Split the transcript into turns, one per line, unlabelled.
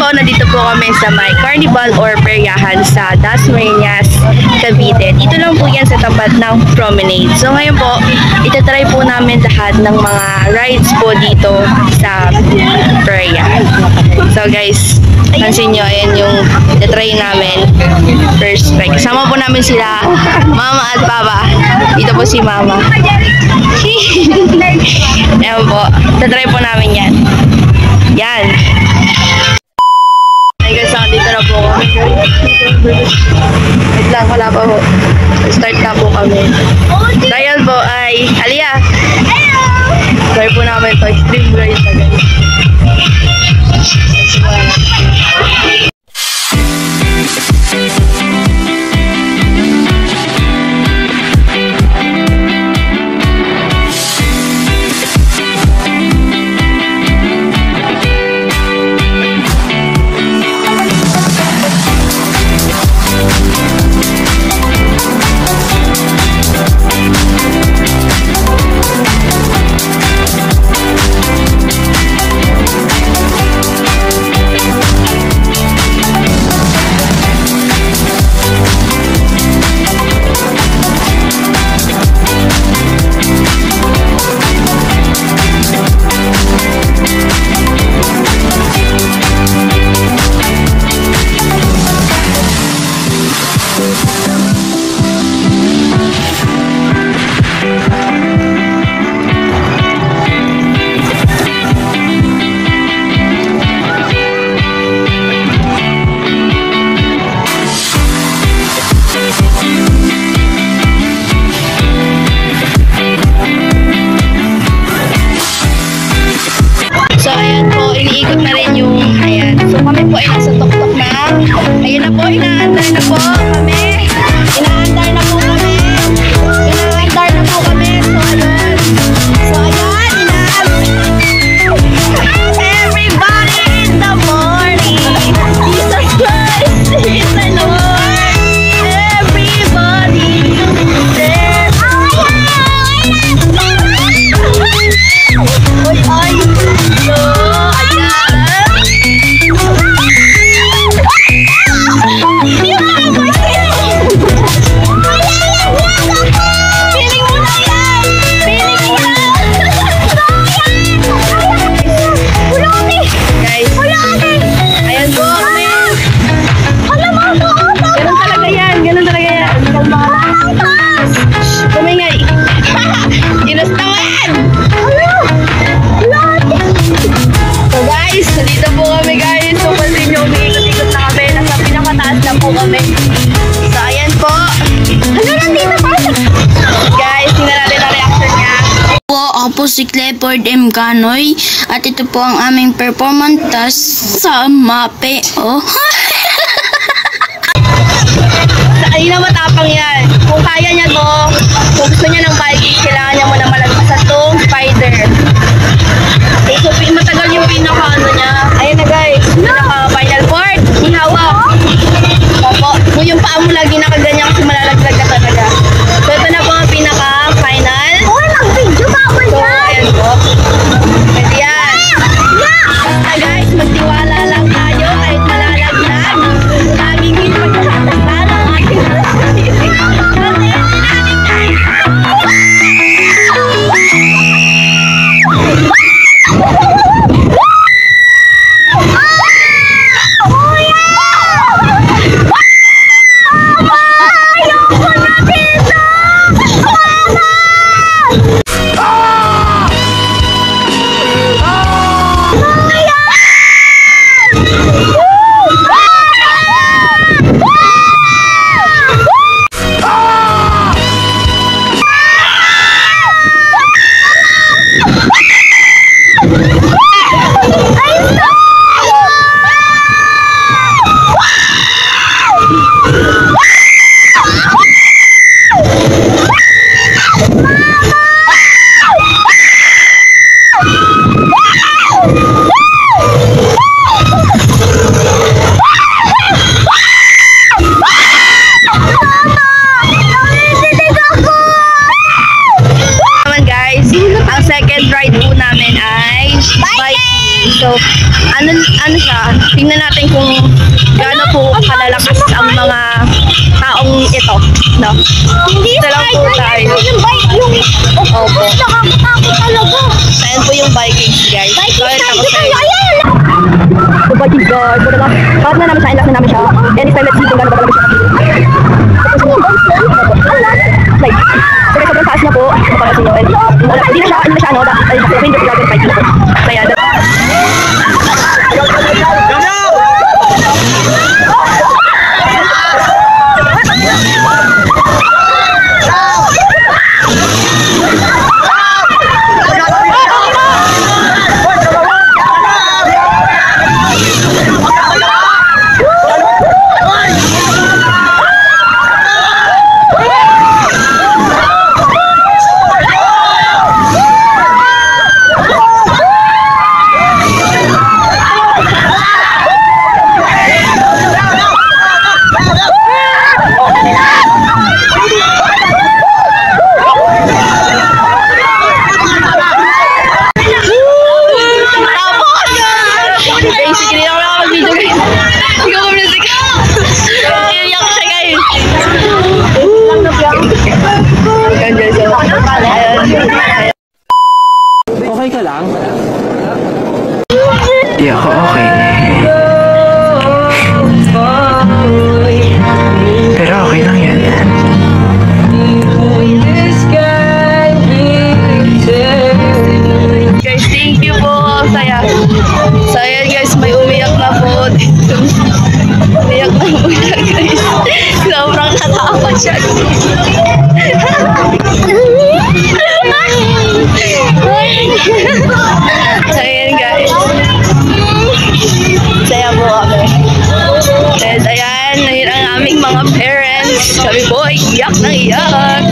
po, nandito po kami sa may carnival or peryahan sa Dasmariñas, Cavite. Dito lang po yan sa tapat ng promenade. So ngayon po, itatry po namin lahat ng mga rides po dito sa peryahan. So guys, pansin nyo, ayan yung itatry namin. First ride. Kasama po namin sila, Mama at Papa. Dito po si Mama. Ayan po, itatry po namin yan. Yan. Ay guys, dito na po kami. Wait lang, wala pa po. Start na po kami. Dahil po ay, Alia! Try po namin ito. Extreme ride na guys. Iniikot na rin yung, ayan. So kami po ay nasa tuktok na. Ayan na po, inaandar na po kami. Inaandar na po kami. Inaandar na po kami. So ayan. Everybody in the morning. Jesus Christ is the Lord. Everybody there. Oy, ay. So, dito po kami guys. So, pansin nyo, umiikot-ikot na kami. Nasa pinakataas na po kami. So, ayan po. Ano nandito pa? Guys, tingnan natin ang reaction niya.
Ako po si Clifford M. Canoy. At ito po ang aming performance sa MAPE. Oh.
Kanina matapang yan. Kung kaya niya to, kung gusto niya ng biking, kailangan niya muna malagpasan tong spider. Okay, so matagal yung pinaka-ano niya. Ayan na guys, pinaka-final part. Ihawak. Opo, kung yung paa mo lagi nakaganyan kasi malalaglag ka talaga. So ito na po ang pinaka-final.
Uy, mag-video pa ako
So,
dyan!
ayan po. Pwede yan. Basta guys, magtiwala lang tayo kahit malalaglag. Magiging pagkakasala ng ating So, ano siya? tingnan natin kung gaano po kalalakas ang mga taong ito, no? Ito lang po tayo. Opo. Ayan po yung Vikings, guys. Bakit ako sa'yo? So, Vikings, guys. Bakit na namin siya, inlock na namin siya. Anytime, let's see kung gaano ba talaga siya. Like, pero sobrang taas niya po. Mapagasin nyo. Hindi na siya, no? Ay, Windows 11 Vikings po. Kaya,
Okay ka lang?
Di ako okay. Pero okay lang yan.
guys, thank you po. Saya. So, ayan guys, may umiyak na po. Umiyak na po siya, guys. Sobrang natakot siya. So, ayan guys. Saya po kami. Guys, ayan, nahir ang aming mga parents. Sabi po, iyak na iyak.